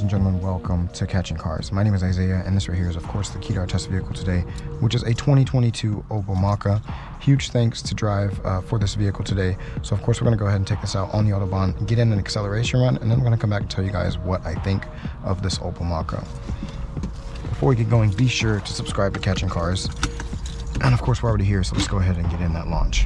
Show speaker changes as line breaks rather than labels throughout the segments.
ladies and gentlemen, welcome to Catching Cars. My name is Isaiah, and this right here is, of course, the key to our test vehicle today, which is a 2022 Opel Mokka. Huge thanks to Drive for this vehicle today. So, of course, we're going to go ahead and take this out on the Autobahn, get in an acceleration run, and then we're going to come back and tell you guys what I think of this Opel Mokka. Before we get going, be sure to subscribe to Catching Cars. And, of course, we're already here, so let's go ahead and get in that launch.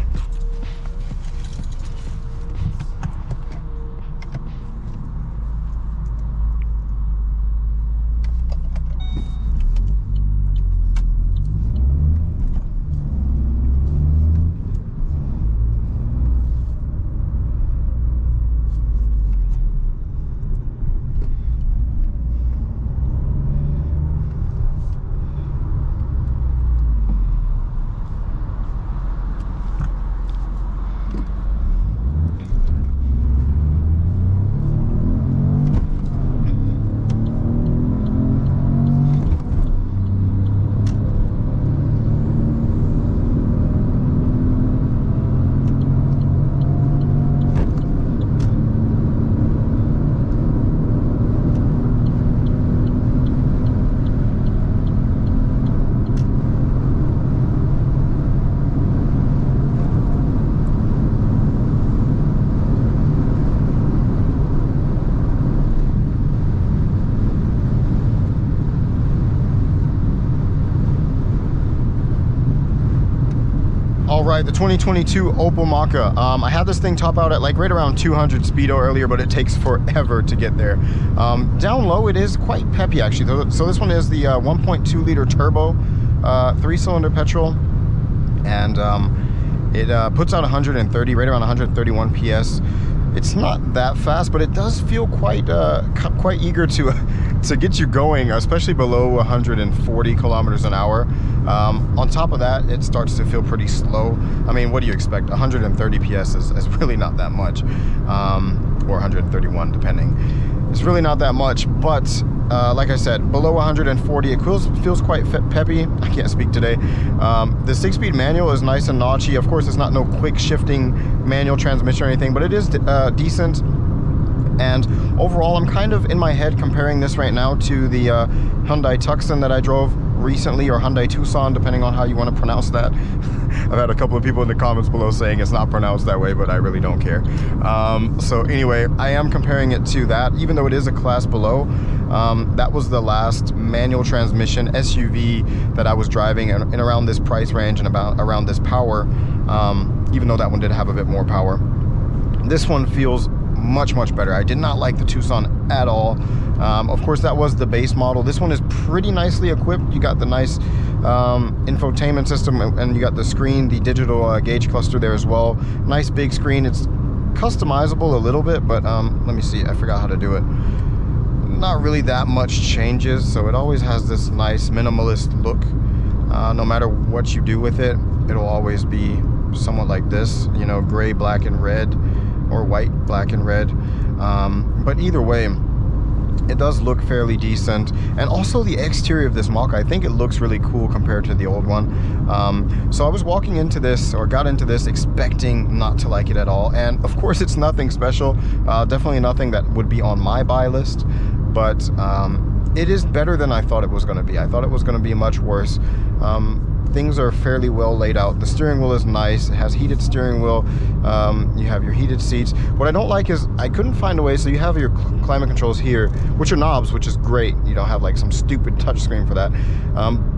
Alright, the 2022 Opel Mokka. I had this thing top out at like right around 200 speedo earlier, but it takes forever to get there. Down low, it is quite peppy actually. So this one is the 1.2 liter turbo, 3-cylinder petrol, and it puts out 130, right around 131 PS. It's not that fast, but it does feel quite eager to get you going, especially below 140 kilometers an hour. On top of that, it starts to feel pretty slow. I mean, what do you expect? 130 PS is really not that much, or 131 depending. It's really not that much, but like I said, below 140, it feels quite peppy. I can't speak today. The 6-speed manual is nice and notchy. Of course, it's not no quick shifting manual transmission or anything, but it is decent. And overall, I'm kind of in my head comparing this right now to the Hyundai Tucson that I drove recently, or Hyundai Tucson, depending on how you want to pronounce that. I've had a couple of people in the comments below saying it's not pronounced that way, but I really don't care. So anyway, I am comparing it to that, even though it is a class below. That was the last manual transmission SUV that I was driving in around this price range and around this power, even though that one did have a bit more power. This one feels much better. I did not like the Tucson at all. Of course, that was the base model. This one is pretty nicely equipped. You got the nice infotainment system, and you got the screen, the digital gauge cluster there as well. Nice big screen. It's customizable a little bit, but let me see, I forgot how to do it. Not really that much changes, so it always has this nice minimalist look. No matter what you do with it, it'll always be somewhat like this, you know, gray, black, and red, or white, black, and red. But either way, it does look fairly decent. And also the exterior of this Mokka, I think it looks really cool compared to the old one. So I was walking into this, or got into this, expecting not to like it at all. And of course, it's nothing special. Definitely nothing that would be on my buy list. But it is better than I thought it was going to be. I thought it was going to be much worse. Things are fairly well laid out. The steering wheel is nice. It has heated steering wheel. You have your heated seats. What I don't like is I couldn't find a way, so you have your climate controls here, which are knobs, which is great. You don't have like some stupid touchscreen for that.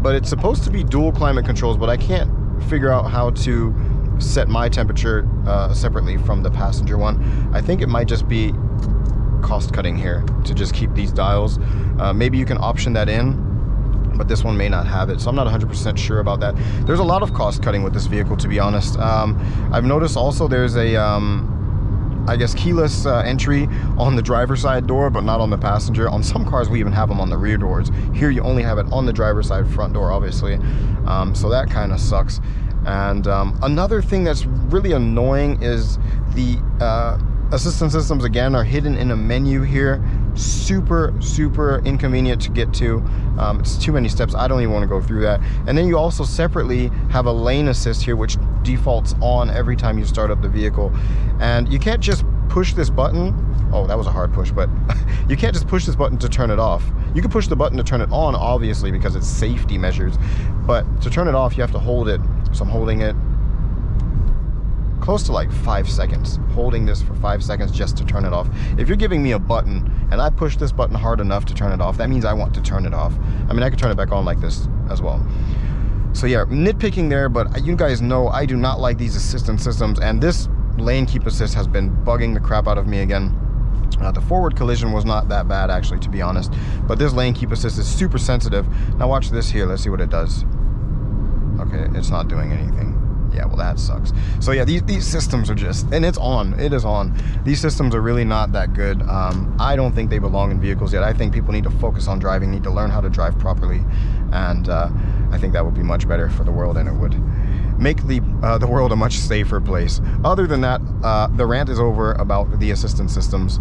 But it's supposed to be dual climate controls, but I can't figure out how to set my temperature separately from the passenger one. I think it might just be cost cutting here to just keep these dials. Maybe you can option that in, but this one may not have it, so I'm not 100% sure about that. There's a lot of cost cutting with this vehicle, to be honest. I've noticed also there's a I guess keyless entry on the driver's side door, but not on the passenger. On some cars we even have them on the rear doors. Here you only have it on the driver's side front door, obviously. So that kind of sucks. And another thing that's really annoying is the assistance systems, again, are hidden in a menu here. Super inconvenient to get to. It's too many steps. I don't even want to go through that. And then you also separately have a lane assist here, which defaults on every time you start up the vehicle. And you can't just push this button. Oh, that was a hard push, but you can't just push this button to turn it off. You can push the button to turn it on, obviously, because it's safety measures. But to turn it off, you have to hold it. So I'm holding it close to like 5 seconds. Holding this for 5 seconds just to turn it off. If you're giving me a button and I push this button hard enough to turn it off, that means I want to turn it off. I mean, I could turn it back on like this as well. So yeah, nitpicking there, but you guys know I do not like these assistance systems, and this lane keep assist has been bugging the crap out of me again. The forward collision was not that bad, actually, to be honest, but this lane keep assist is super sensitive. Now watch this here. Let's see what it does. Okay, it's not doing anything. Yeah, well, that sucks. So yeah, these systems are just, and it's on. It is on. These systems are really not that good. I don't think they belong in vehicles yet. I think people need to focus on driving, need to learn how to drive properly, and I think that would be much better for the world, and it would make the world a much safer place. Other than that, the rant is over about the assistance systems.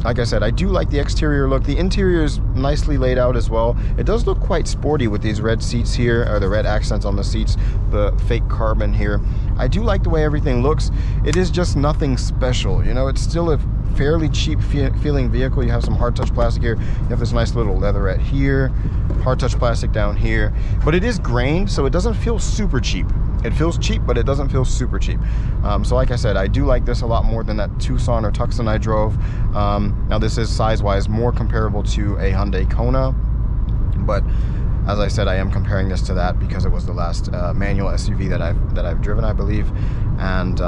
Like I said, I do like the exterior look. The interior is nicely laid out as well. It does look quite sporty with these red seats here, or the red accents on the seats, the fake carbon here. I do like the way everything looks. It is just nothing special, you know. It's still a fairly cheap feeling vehicle. You have some hard touch plastic here. You have this nice little leatherette here, hard touch plastic down here, but it is grained, so it doesn't feel super cheap. It feels cheap, but it doesn't feel super cheap. So like I said, I do like this a lot more than that Tucson or Tucson I drove. Now this is size-wise more comparable to a Hyundai Kona, but as I said, I am comparing this to that because it was the last manual SUV that I've driven, I believe. And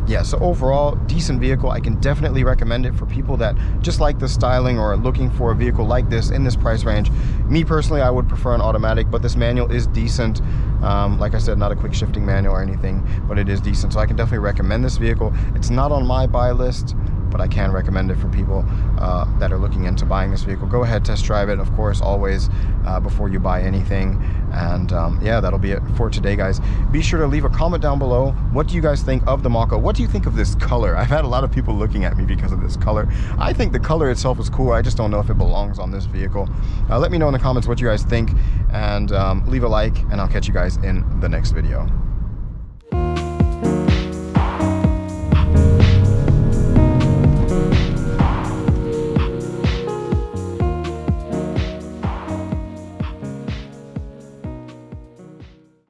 yeah, so overall, decent vehicle. I can definitely recommend it for people that just like the styling or are looking for a vehicle like this in this price range. Me personally, I would prefer an automatic, but this manual is decent. Like I said, not a quick shifting manual or anything, but it is decent. So I can definitely recommend this vehicle. It's not on my buy list, but I can recommend it for people that are looking into buying this vehicle. Go ahead, test drive it, of course, always before you buy anything. And yeah, that'll be it for today, guys. Be sure to leave a comment down below. What do you guys think of the Mokka? What do you think of this color? I've had a lot of people looking at me because of this color. I think the color itself is cool. I just don't know if it belongs on this vehicle. Let me know in the comments what you guys think, and leave a like, and I'll catch you guys in the next video.